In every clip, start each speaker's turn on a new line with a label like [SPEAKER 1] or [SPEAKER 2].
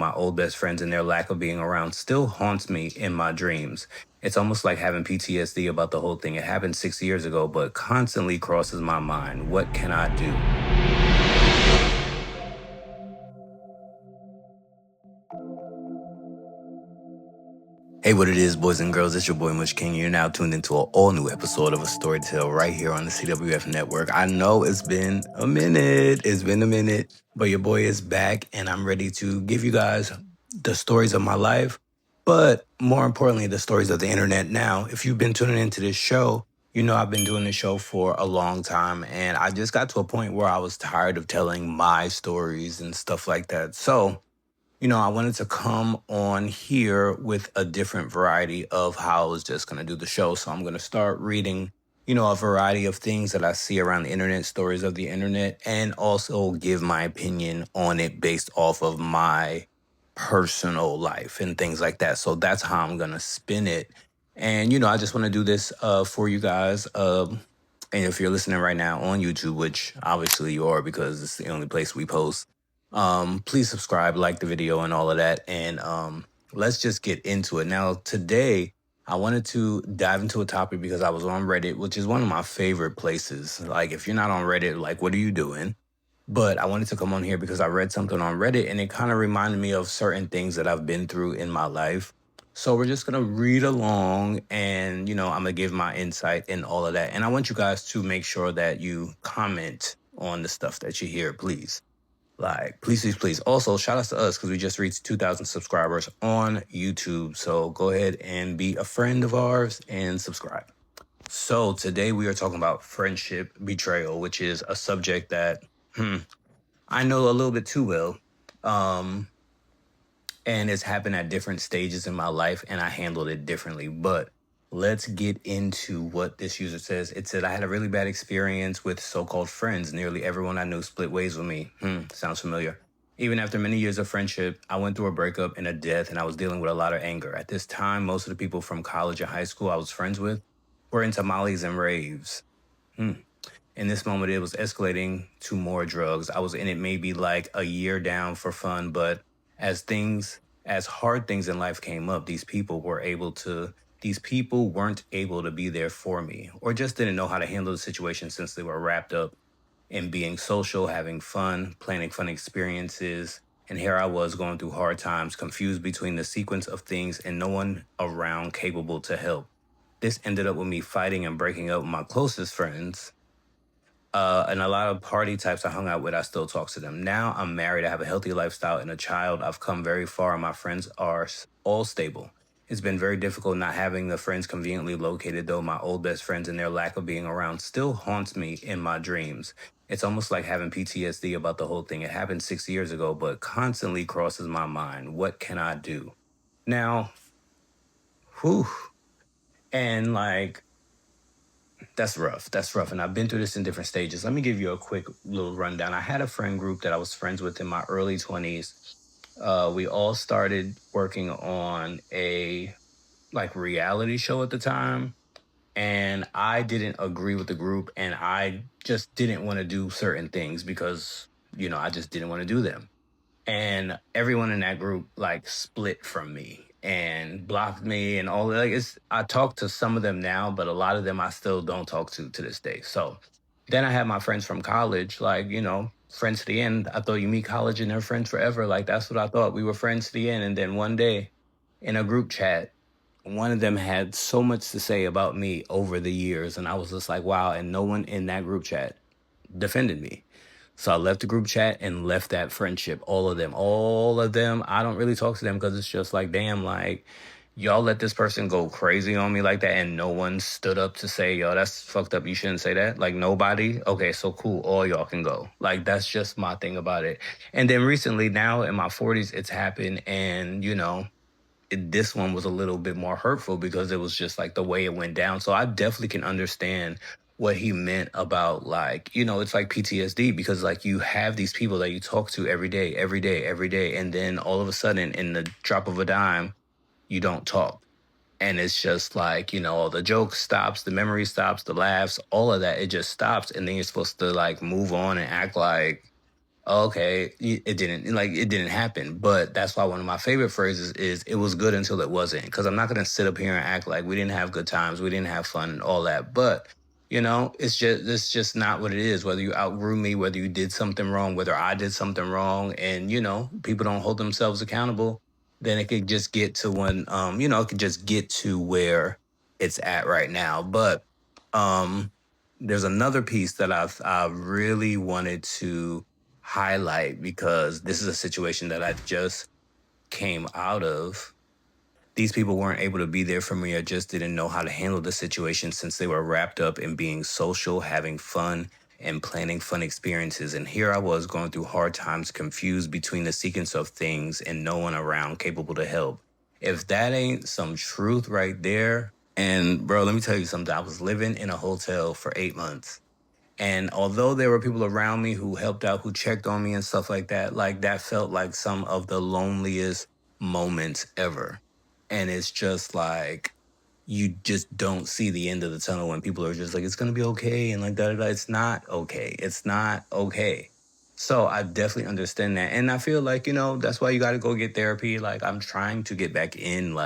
[SPEAKER 1] My old best friends and their lack of being around still haunts me in my dreams. It's almost like having PTSD about the whole thing. It happened 6 years ago, but constantly crosses my mind. What can I do? Hey, what it is, boys and girls, it's your boy Mush King. You're now tuned into an all new episode of A Storytale right here on the CWF network. I know it's been a minute. But your boy is back and I'm ready to give you guys the stories of my life, but more importantly, the stories of the internet. Now, if you've been tuning into this show, you know I've been doing this show for a long time and I just got to a point where I was tired of telling my stories and stuff like that. So, I wanted to come on here with a different variety of how I was just going to do the show. So I'm going to start reading, a variety of things that I see around the internet, stories of the internet, and also give my opinion on it based off of my personal life and things like that. So that's how I'm going to spin it. And, I just want to do this for you guys. And if you're listening right now on YouTube, which obviously you are because it's the only place we post, please subscribe, like the video, and all of that. And let's just get into it. Now, today, I wanted to dive into a topic because I was on Reddit, which is one of my favorite places. Like, if you're not on Reddit, like, what are you doing? But I wanted to come on here because I read something on Reddit and it kind of reminded me of certain things that I've been through in my life. So we're just going to read along and, I'm going to give my insight and all of that. And I want you guys to make sure that you comment on the stuff that you hear, please. Like, please, please, please. Also, shout outs to us because we just reached 2,000 subscribers on YouTube. So go ahead and be a friend of ours and subscribe. So today we are talking about friendship betrayal, which is a subject that I know a little bit too well. And it's happened at different stages in my life and I handled it differently. But let's get into what this user says. It said, I had a really bad experience with so-called friends. Nearly everyone I knew split ways with me. Sounds familiar. Even after many years of friendship, I went through a breakup and a death, and I was dealing with a lot of anger. At this time, most of the people from college and high school I was friends with were into mollies and raves. In this moment, it was escalating to more drugs. I was in it maybe like a year down for fun, but as hard things in life came up, these people weren't able to be there for me or just didn't know how to handle the situation since they were wrapped up in being social, having fun, planning fun experiences. And here I was going through hard times, confused between the sequence of things and no one around capable to help. This ended up with me fighting and breaking up with my closest friends. And a lot of party types I hung out with, I still talk to them. Now I'm married, I have a healthy lifestyle and a child. I've come very far and my friends are all stable. It's been very difficult not having the friends conveniently located, though my old best friends and their lack of being around still haunts me in my dreams. It's almost like having PTSD about the whole thing. It happened 6 years ago, but constantly crosses my mind. What can I do? Now, whew. And like, that's rough. That's rough. And I've been through this in different stages. Let me give you a quick little rundown. I had a friend group that I was friends with in my early 20s. We all started working on a reality show at the time. And I didn't agree with the group and I just didn't want to do certain things because, I just didn't want to do them. And everyone in that group split from me and blocked me and all that. I talk to some of them now, but a lot of them I still don't talk to this day. So then I had my friends from college, friends to the end. I thought you meet college and they're friends forever. Like that's what I thought. We were friends to the end. And then one day in a group chat, one of them had so much to say about me over the years. And I was just like, wow. And no one in that group chat defended me. So I left the group chat and left that friendship. All of them. I don't really talk to them because it's just like, damn, like y'all let this person go crazy on me like that. And no one stood up to say, yo, that's fucked up. You shouldn't say that. Like nobody. Okay, so cool. All y'all can go. Like that's just my thing about it. And then recently now in my 40s, it's happened. And, this one was a little bit more hurtful because it was just like the way it went down. So I definitely can understand what he meant about it's like PTSD because like you have these people that you talk to every day, every day, every day. And then all of a sudden in the drop of a dime, you don't talk. And it's just like, all the jokes stops, the memory stops, the laughs, all of that. It just stops. And then you're supposed to move on and act like Okay, it didn't happen. But that's why one of my favorite phrases is "it was good until it wasn't." Because I'm not gonna sit up here and act like we didn't have good times, we didn't have fun, and all that. But it's just not what it is. Whether you outgrew me, whether you did something wrong, whether I did something wrong, and people don't hold themselves accountable, then it could just get to it could just get to where it's at right now. But um, there's another piece that I really wanted to highlight because this is a situation that I just came out of. These people weren't able to be there for me or just didn't know how to handle the situation since they were wrapped up in being social, having fun, and planning fun experiences. And here I was going through hard times, confused between the sequence of things and no one around capable to help. If that ain't some truth right there, and bro, let me tell you something. I was living in a hotel for 8 months. And although there were people around me who helped out, who checked on me and stuff like that felt like some of the loneliest moments ever. And it's just like you just don't see the end of the tunnel when people are just like, it's gonna be okay, and like that. It's not okay. It's not okay. So I definitely understand that. And I feel like, that's why you gotta go get therapy. Like I'm trying to get back in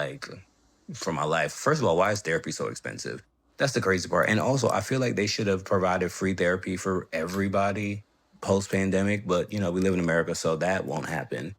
[SPEAKER 1] for my life. First of all, why is therapy so expensive? That's the crazy part. And also, I feel like they should have provided free therapy for everybody post pandemic, but we live in America, so that won't happen.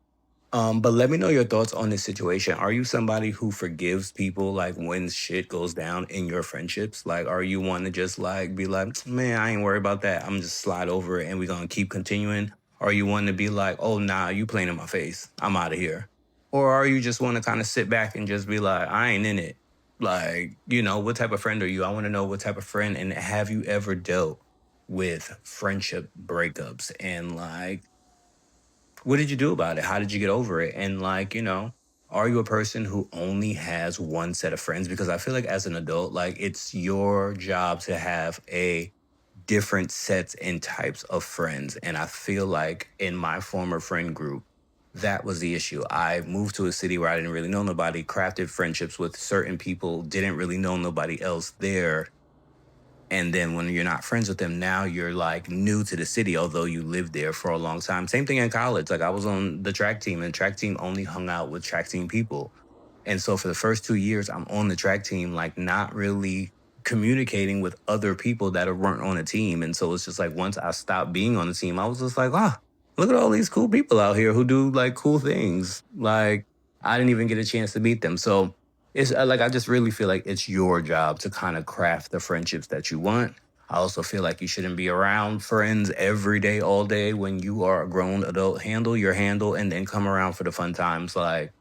[SPEAKER 1] But let me know your thoughts on this situation. Are you somebody who forgives people like when shit goes down in your friendships? Like, are you one to just like be like, man, I ain't worried about that. I'm just slide over it and we're gonna keep continuing? Or are you one to be like, oh nah, you playing in my face. I'm out of here. Or are you just want to kind of sit back and just be like, I ain't in it? Like, what type of friend are you? I want to know what type of friend, and have you ever dealt with friendship breakups, and like what did you do about it? How did you get over it? And are you a person who only has one set of friends? Because I feel like as an adult, like it's your job to have a different sets and types of friends. And I feel like in my former friend group, that was the issue. I moved to a city where I didn't really know nobody, crafted friendships with certain people, didn't really know nobody else there, and then when you're not friends with them, now you're like new to the city, although you lived there for a long time. Same thing in college. Like I was on the track team, and track team only hung out with track team people. And so for the first 2 years, I'm on the track team, like not really communicating with other people that weren't on a team. And so it's just like once I stopped being on the team, I was just like, wow, look at all these cool people out here who do like cool things. Like I didn't even get a chance to meet them. So it's like I just really feel like it's your job to kind of craft the friendships that you want. I also feel like you shouldn't be around friends every day, all day when you are a grown adult. Handle your handle and then come around for the fun times. Like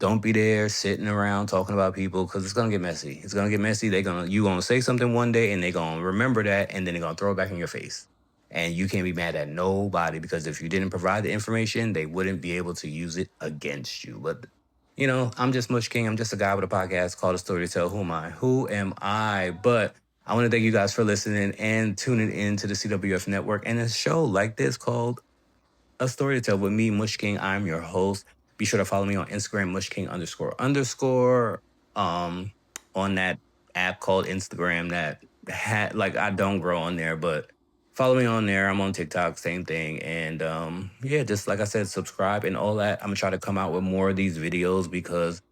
[SPEAKER 1] don't be there sitting around talking about people because it's gonna get messy. It's gonna get messy. You gonna say something one day and they gonna remember that and then they're gonna throw it back in your face. And you can't be mad at nobody because if you didn't provide the information, they wouldn't be able to use it against you. But I'm just Mush King. I'm just a guy with a podcast called A Story to Tell. Who am I? Who am I? But I want to thank you guys for listening and tuning in to the CWF Network and a show like this called A Story to Tell with me, Mush King. I'm your host. Be sure to follow me on Instagram, mushking underscore underscore. Um, on that app called Instagram that had like I don't grow on there, but follow me on there. I'm on TikTok, same thing. And yeah, just like I said, subscribe and all that. I'm gonna try to come out with more of these videos because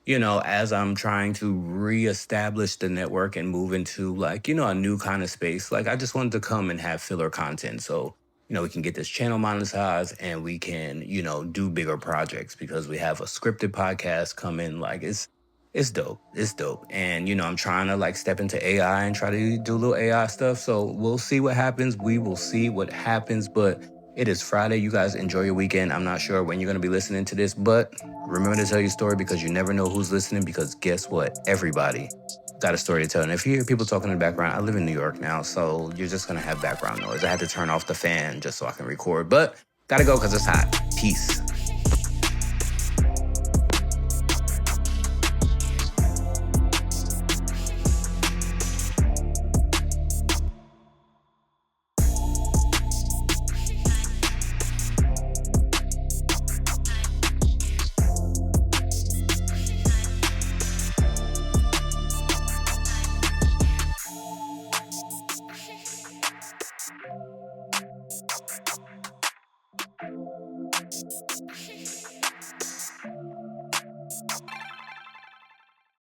[SPEAKER 1] as I'm trying to reestablish the network and move into like, a new kind of space, like I just wanted to come and have filler content. So, we can get this channel monetized and we can, do bigger projects because we have a scripted podcast coming. Like it's dope. It's dope. And, I'm trying to like step into AI and try to do a little AI stuff. So we'll see what happens. We will see what happens. But it is Friday. You guys enjoy your weekend. I'm not sure when you're going to be listening to this, but remember to tell your story because you never know who's listening. Because guess what? Everybody got a story to tell. And if you hear people talking in the background, I live in New York now, so you're just going to have background noise. I had to turn off the fan just so I can record. But gotta go because it's hot. Peace.